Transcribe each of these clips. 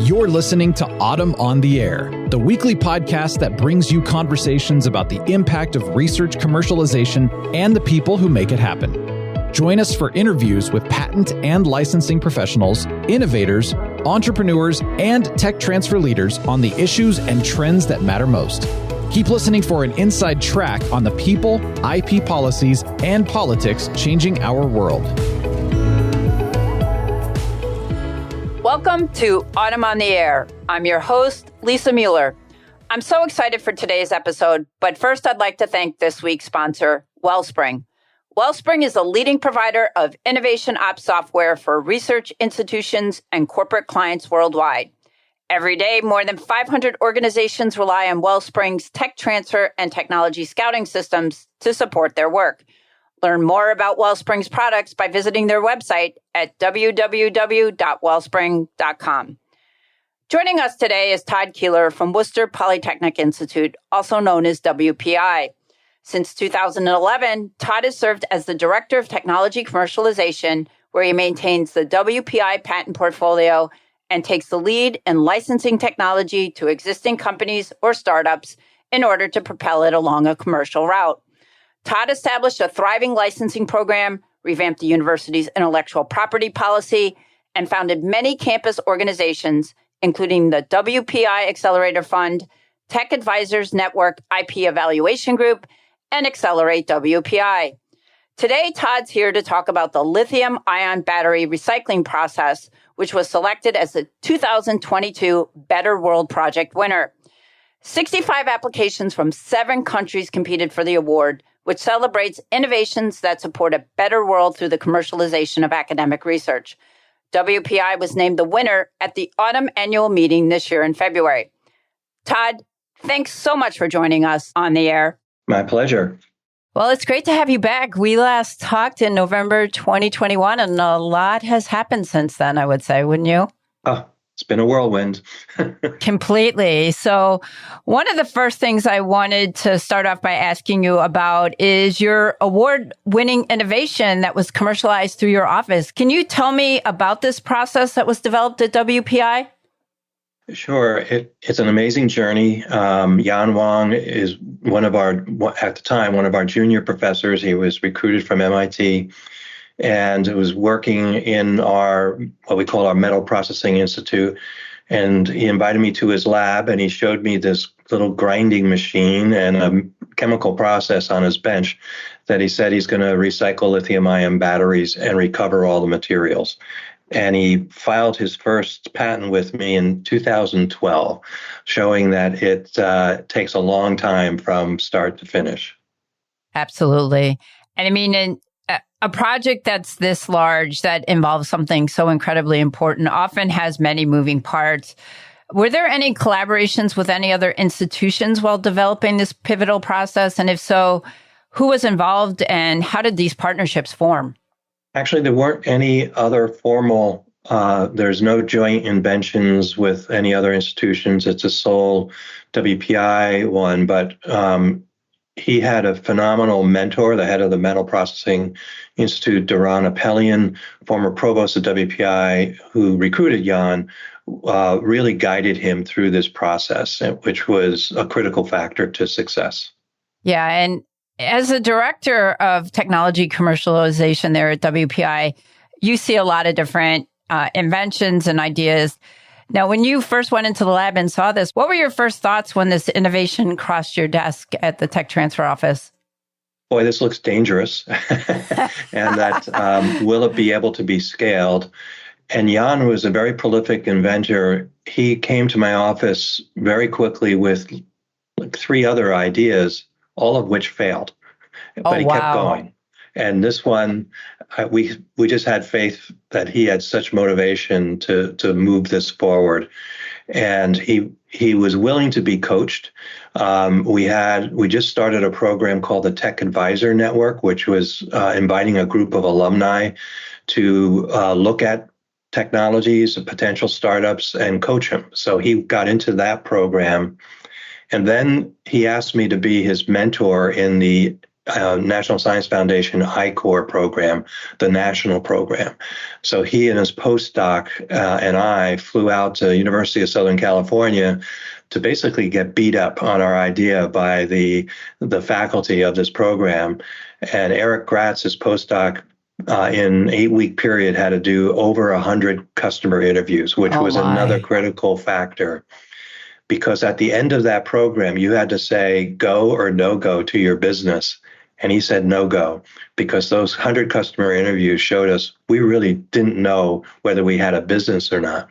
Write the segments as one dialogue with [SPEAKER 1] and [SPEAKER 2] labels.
[SPEAKER 1] You're listening to Autumn on the Air, the weekly podcast that brings you conversations about the impact of research commercialization and the people who make it happen. Join us for interviews with patent and licensing professionals, innovators, entrepreneurs, and tech transfer leaders on the issues and trends that matter most. Keep listening for an inside track on the people, IP policies, and politics changing our world.
[SPEAKER 2] Welcome to Autumn on the Air. I'm your host, Lisa Mueller. I'm so excited for today's episode, but first I'd like to thank this week's sponsor, Wellspring. Wellspring is a leading provider of innovation ops software for research institutions and corporate clients worldwide. Every day, more than 500 organizations rely on Wellspring's tech transfer and technology scouting systems to support their work. Learn more about Wellspring's products by visiting their website at www.wellspring.com. Joining us today is Todd Keiller from Worcester Polytechnic Institute, also known as WPI. Since 2011, Todd has served as the Director of Technology Commercialization, where he maintains the WPI patent portfolio and takes the lead in licensing technology to existing companies or startups in order to propel it along a commercial route. Todd established a thriving licensing program, revamped the university's intellectual property policy, and founded many campus organizations, including the WPI Accelerator Fund, Tech Advisors Network IP Evaluation Group, and Accelerate WPI. Today, Todd's here to talk about the lithium-ion battery recycling process, which was selected as the 2022 Better World Project winner. 65 applications from 7 countries competed for the award, which celebrates innovations that support a better world through the commercialization of academic research. WPI was named the winner at the autumn annual meeting this year in February. Todd, thanks so much for joining us on the air.
[SPEAKER 3] My pleasure.
[SPEAKER 2] Well, it's great to have you back. We last talked in November 2021, and a lot has happened since then, I would say, wouldn't you?
[SPEAKER 3] Oh, it's been a whirlwind.
[SPEAKER 2] Completely. So one of the first things I wanted to start off by asking you about is your award-winning innovation that was commercialized through your office. Can you tell me about this process that was developed at WPI?
[SPEAKER 3] Sure. It's an amazing journey. Yan Wang is one of our junior professors. He was recruited from MIT and was working in what we call our metal processing institute. And he invited me to his lab and he showed me this little grinding machine and a chemical process on his bench that he said he's going to recycle lithium-ion batteries and recover all the materials. And he filed his first patent with me in 2012, showing that it takes a long time from start to finish.
[SPEAKER 2] Absolutely. And I mean, a project that's this large, that involves something so incredibly important, often has many moving parts. Were there any collaborations with any other institutions while developing this pivotal process? And if so, who was involved and how did these partnerships form?
[SPEAKER 3] Actually, there weren't any other formal, there's no joint inventions with any other institutions. It's a sole WPI one, but he had a phenomenal mentor, the head of the Metal Processing Institute, Duran Apelian, former provost of WPI, who recruited Yan, really guided him through this process, which was a critical factor to success.
[SPEAKER 2] Yeah, and as a director of technology commercialization there at WPI, you see a lot of different inventions and ideas. Now, when you first went into the lab and saw this, what were your first thoughts when this innovation crossed your desk at the tech transfer office?
[SPEAKER 3] Boy, this looks dangerous. And that will it be able to be scaled? And Yan was a very prolific inventor. He came to my office very quickly with 3 other ideas, all of which failed, but he kept going. And this one, we just had faith that he had such motivation to move this forward, and he was willing to be coached. We just started a program called the Tech Advisor Network, which was inviting a group of alumni to look at technologies, potential startups, and coach him. So he got into that program. And then he asked me to be his mentor in the National Science Foundation I-Corps program, the national program. So he and his postdoc and I flew out to University of Southern California to basically get beat up on our idea by the faculty of this program. And Eric Gratz, his postdoc, in 8-week period had to do over 100 customer interviews, which was another critical factor. Because at the end of that program, you had to say go or no go to your business. And he said no go, because those 100 customer interviews showed us we really didn't know whether we had a business or not.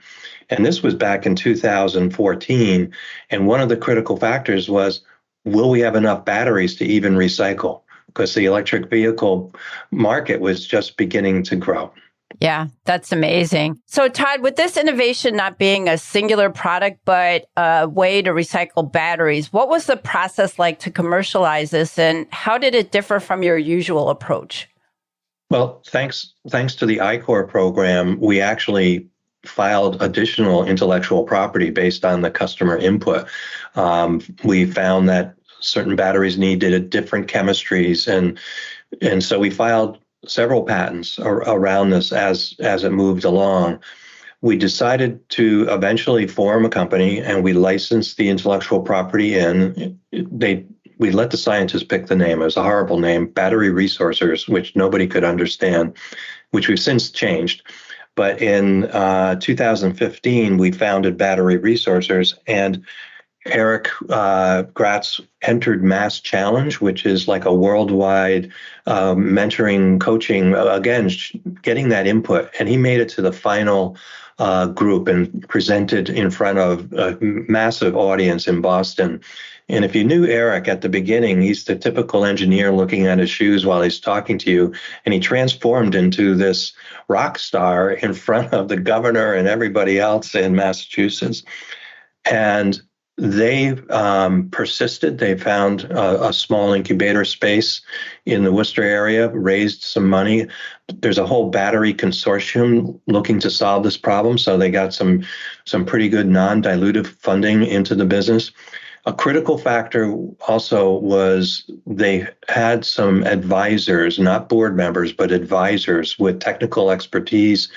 [SPEAKER 3] And this was back in 2014. And one of the critical factors was, will we have enough batteries to even recycle? Because the electric vehicle market was just beginning to grow.
[SPEAKER 2] Yeah, that's amazing. So, Todd, with this innovation not being a singular product, but a way to recycle batteries, what was the process like to commercialize this, and how did it differ from your usual approach?
[SPEAKER 3] Well, thanks to the I-Corps program, we actually filed additional intellectual property based on the customer input. We found that certain batteries needed different chemistries, and so we filed several patents around this as it moved along. We decided to eventually form a company, and we licensed the intellectual property in. We let the scientists pick the name. It was a horrible name, Battery Resourcers, which nobody could understand, which we've since changed. But in 2015, we founded Battery Resourcers, and Eric Gratz entered Mass Challenge, which is like a worldwide mentoring, coaching, again, getting that input. And he made it to the final group and presented in front of a massive audience in Boston. And if you knew Eric at the beginning, he's the typical engineer looking at his shoes while he's talking to you. And he transformed into this rock star in front of the governor and everybody else in Massachusetts. And they persisted. They found a small incubator space in the Worcester area, raised some money. There's a whole battery consortium looking to solve this problem. So they got some pretty good non-dilutive funding into the business. A critical factor also was they had some advisors, not board members, but advisors with technical expertise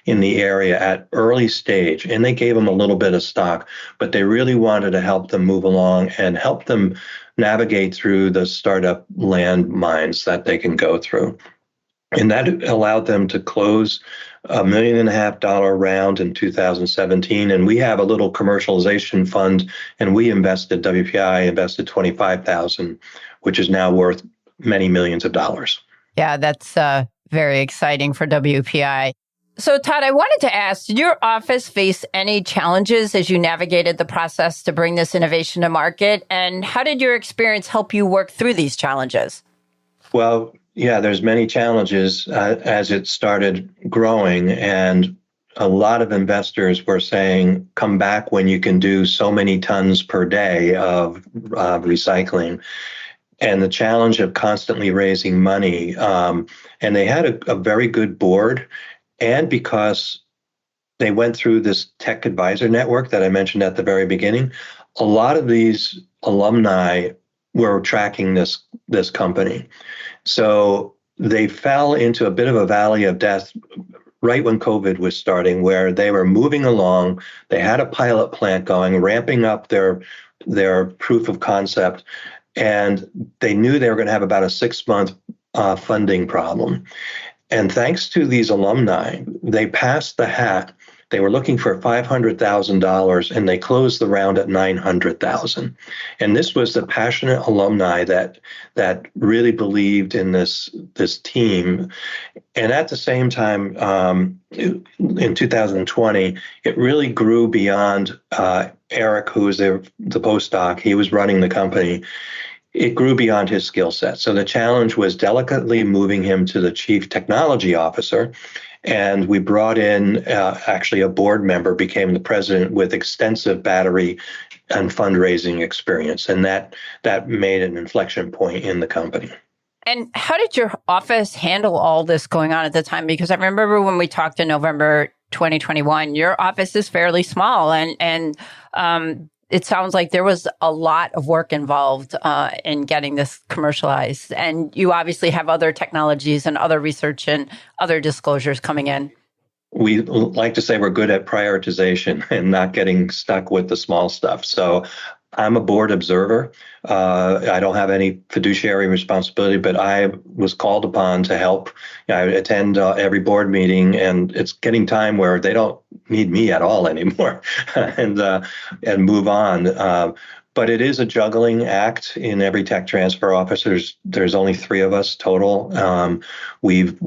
[SPEAKER 3] in the area at early stage. And they gave them a little bit of stock, but they really wanted to help them move along and help them navigate through the startup landmines that they can go through. And that allowed them to close $1.5 million round in 2017. And we have a little commercialization fund, and WPI invested $25,000, which is now worth many millions of dollars.
[SPEAKER 2] Yeah, that's very exciting for WPI. So, Todd, I wanted to ask, did your office face any challenges as you navigated the process to bring this innovation to market? And how did your experience help you work through these challenges?
[SPEAKER 3] Well, yeah, there's many challenges as it started growing, and a lot of investors were saying, come back when you can do so many tons per day of recycling. And the challenge of constantly raising money. And they had a very good board. And because they went through this tech advisor network that I mentioned at the very beginning, a lot of these alumni were tracking this company. So they fell into a bit of a valley of death right when COVID was starting, where they were moving along. They had a pilot plant going, ramping up their proof of concept, and they knew they were going to have about a 6-month funding problem. And thanks to these alumni, they passed the hat. They were looking for $500,000, and they closed the round at $900,000. And this was the passionate alumni that really believed in this team. And at the same time, in 2020, it really grew beyond Eric, who was the postdoc. He was running the company. It grew beyond his skill set. So the challenge was delicately moving him to the chief technology officer. And we brought in actually a board member, became the president with extensive battery and fundraising experience. And that made an inflection point in the company.
[SPEAKER 2] And how did your office handle all this going on at the time? Because I remember when we talked in November 2021, your office is fairly small, and it sounds like there was a lot of work involved in getting this commercialized. And you obviously have other technologies and other research and other disclosures coming in.
[SPEAKER 3] We like to say we're good at prioritization and not getting stuck with the small stuff. So I'm a board observer. I don't have any fiduciary responsibility, but I was called upon to help. I attend every board meeting, and it's getting time where they don't need me at all anymore, and move on. But it is a juggling act in every tech transfer office. There's only 3 of us total. We've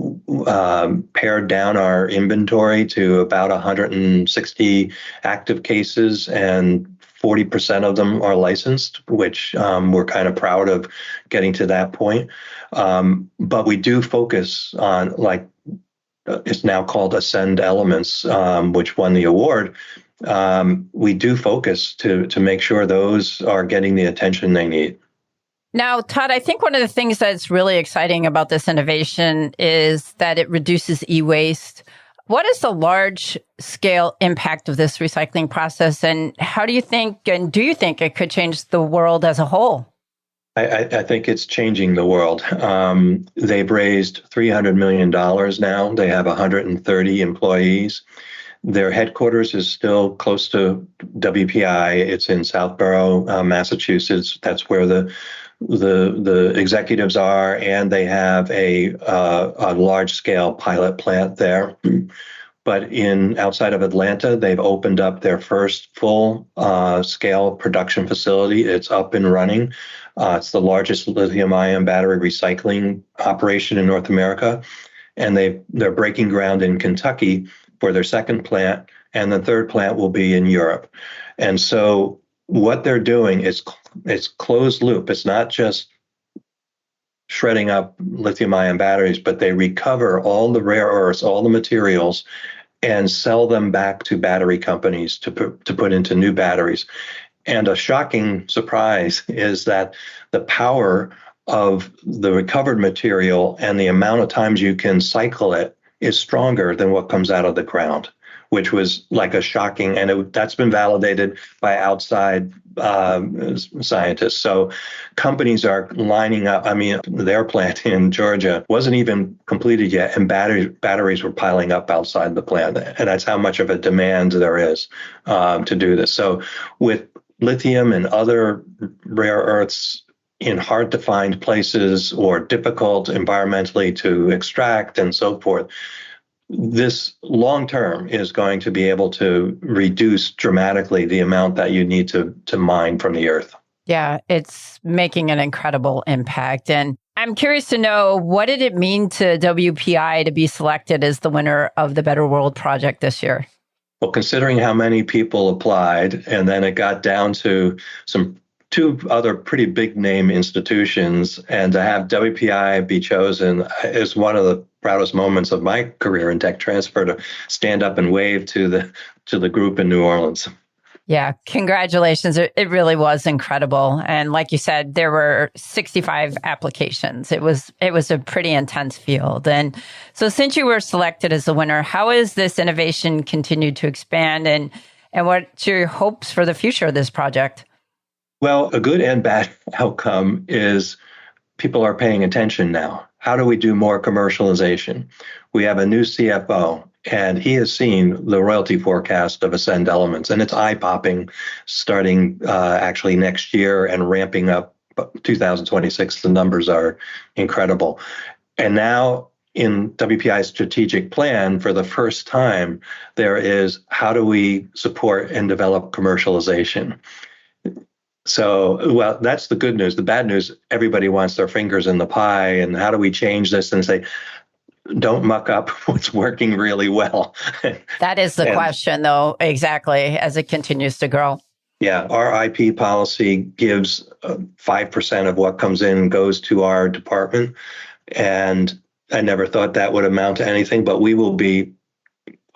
[SPEAKER 3] pared down our inventory to about 160 active cases, and 40% of them are licensed, which we're kind of proud of getting to that point. But we do focus on, like, it's now called Ascend Elements, which won the award. We do focus to make sure those are getting the attention they need.
[SPEAKER 2] Now, Todd, I think one of the things that's really exciting about this innovation is that it reduces e-waste. What is the large-scale impact of this recycling process, and how do you think it could change the world as a whole?
[SPEAKER 3] I think it's changing the world. They've raised $300 million now. They have 130 employees. Their headquarters is still close to WPI. It's in Southborough, Massachusetts. That's where the executives are, and they have a large-scale pilot plant there. But outside of Atlanta, they've opened up their first full-scale production facility. It's up and running. It's the largest lithium-ion battery recycling operation in North America, and they're breaking ground in Kentucky for their second plant, and the third plant will be in Europe. And so what they're doing is it's closed loop. It's not just shredding up lithium-ion batteries, but they recover all the rare earths, all the materials, and sell them back to battery companies to put into new batteries. And a shocking surprise is that the power of the recovered material and the amount of times you can cycle it is stronger than what comes out of the ground, which was like a shocking, and that's been validated by outside scientists. So companies are lining up. I mean, their plant in Georgia wasn't even completed yet, and batteries were piling up outside the plant. And that's how much of a demand there is to do this. So with lithium and other rare earths in hard to find places or difficult environmentally to extract and so forth, this long term is going to be able to reduce dramatically the amount that you need to mine from the earth.
[SPEAKER 2] Yeah, it's making an incredible impact. And I'm curious to know, what did it mean to WPI to be selected as the winner of the Better World Project this year?
[SPEAKER 3] Well, considering how many people applied, and then it got down to 2 other pretty big name institutions, and to have WPI be chosen is one of the proudest moments of my career in tech transfer, to stand up and wave to the group in New Orleans.
[SPEAKER 2] Yeah, congratulations. It really was incredible. And like you said, there were 65 applications. It was a pretty intense field. And so since you were selected as the winner, how has this innovation continued to expand, and what's your hopes for the future of this project?
[SPEAKER 3] Well, a good and bad outcome is people are paying attention now. How do we do more commercialization? We have a new CFO, and he has seen the royalty forecast of Ascend Elements, and it's eye-popping, starting actually next year and ramping up 2026. The numbers are incredible. And now in WPI's strategic plan, for the first time, there is, how do we support and develop commercialization? So, well, that's the good news. The bad news, everybody wants their fingers in the pie, and how do we change this and say, don't muck up what's working really well?
[SPEAKER 2] That is the question, though, exactly, as it continues to grow.
[SPEAKER 3] Yeah, our IP policy gives 5% of what comes in goes to our department, and I never thought that would amount to anything, but we will be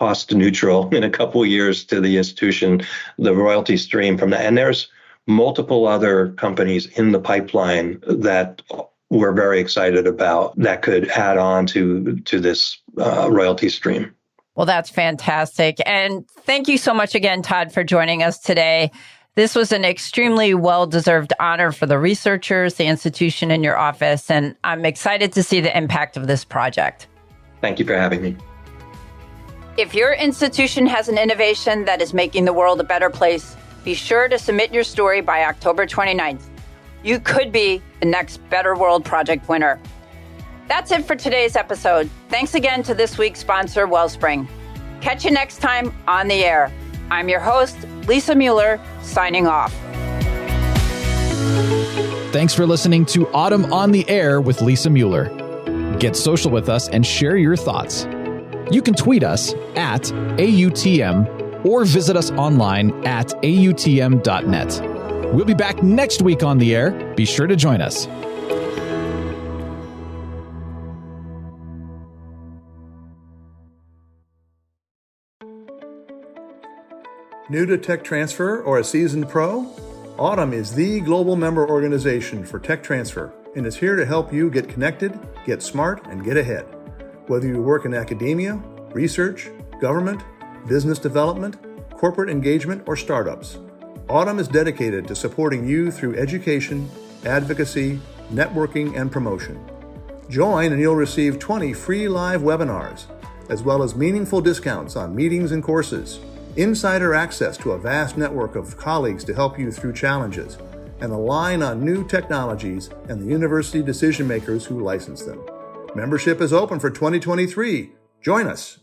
[SPEAKER 3] cost neutral in a couple of years to the institution, the royalty stream from that. And there's multiple other companies in the pipeline that we're very excited about that could add on to this royalty stream. Well,
[SPEAKER 2] that's fantastic. And thank you so much again, Todd, for joining us today. This was an extremely well-deserved honor for the researchers, the institution, and your office, and I'm excited to see the impact of this project.
[SPEAKER 3] Thank you for having me.
[SPEAKER 2] If your institution has an innovation that is making the world a better place, be sure to submit your story by October 29th. You could be the next Better World Project winner. That's it for today's episode. Thanks again to this week's sponsor, Wellspring. Catch you next time on the air. I'm your host, Lisa Mueller, signing off.
[SPEAKER 1] Thanks for listening to Autumn on the Air with Lisa Mueller. Get social with us and share your thoughts. You can tweet us at AUTM or visit us online at AUTM.net. We'll be back next week on the air. Be sure to join us.
[SPEAKER 4] New to tech transfer or a seasoned pro? Autumn is the global member organization for tech transfer and is here to help you get connected, get smart, and get ahead. Whether you work in academia, research, government, business development, corporate engagement, or startups, Autumn is dedicated to supporting you through education, advocacy, networking, and promotion. Join and you'll receive 20 free live webinars, as well as meaningful discounts on meetings and courses, insider access to a vast network of colleagues to help you through challenges, and align on new technologies and the university decision makers who license them. Membership is open for 2023. Join us.